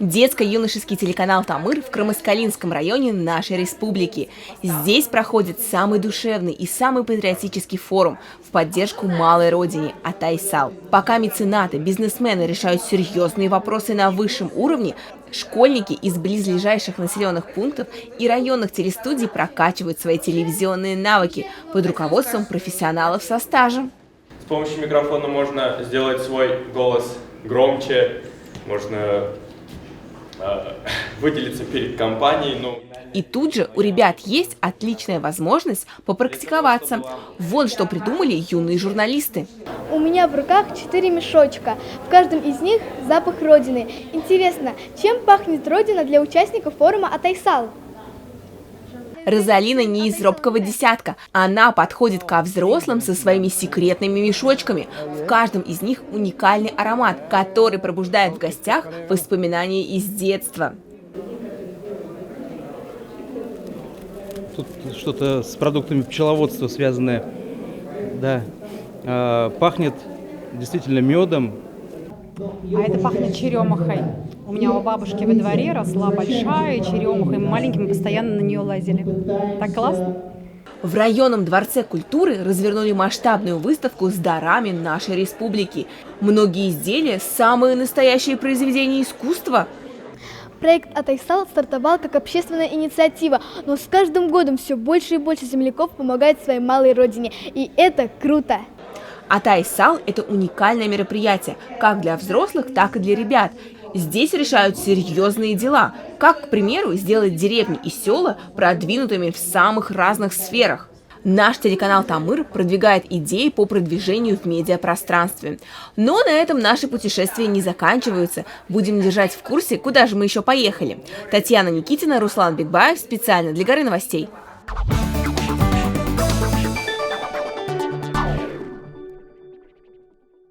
Детско-юношеский телеканал «Тамыр» в Крымаскалинском районе нашей республики. Здесь проходит самый душевный и самый патриотический форум в поддержку малой родине «Атай-Сал». Пока меценаты, бизнесмены решают серьезные вопросы на высшем уровне, школьники из близлежащих населенных пунктов и районных телестудий прокачивают свои телевизионные навыки под руководством профессионалов со стажем. С помощью микрофона можно сделать свой голос громче, можно выделиться перед компанией. И тут же у ребят есть отличная возможность попрактиковаться. Вот что придумали юные журналисты. У меня в руках 4 мешочка. В каждом из них запах Родины. Интересно, чем пахнет Родина для участников форума «Атай-Сал»? Розалина не из робкого десятка. Она подходит ко взрослым со своими секретными мешочками. В каждом из них уникальный аромат, который пробуждает в гостях воспоминания из детства. Тут что-то с продуктами пчеловодства связанное. Да. Пахнет действительно медом. А это пахнет черемухой. У меня у бабушки во дворе росла большая черемуха, и мы маленькими постоянно на нее лазили. Так классно. В районном дворце культуры развернули масштабную выставку с дарами нашей республики. Многие изделия – самые настоящие произведения искусства. Проект «Атай-Сал» стартовал как общественная инициатива, но с каждым годом все больше и больше земляков помогает своей малой родине. И это круто! «Атай-Сал» – это уникальное мероприятие как для взрослых, так и для ребят. Здесь решают серьезные дела, как, к примеру, сделать деревни и села продвинутыми в самых разных сферах. Наш телеканал «Тамыр» продвигает идеи по продвижению в медиапространстве. Но на этом наши путешествия не заканчиваются. Будем держать в курсе, куда же мы еще поехали. Татьяна Никитина, Руслан Бекбаев. Специально для Горы новостей.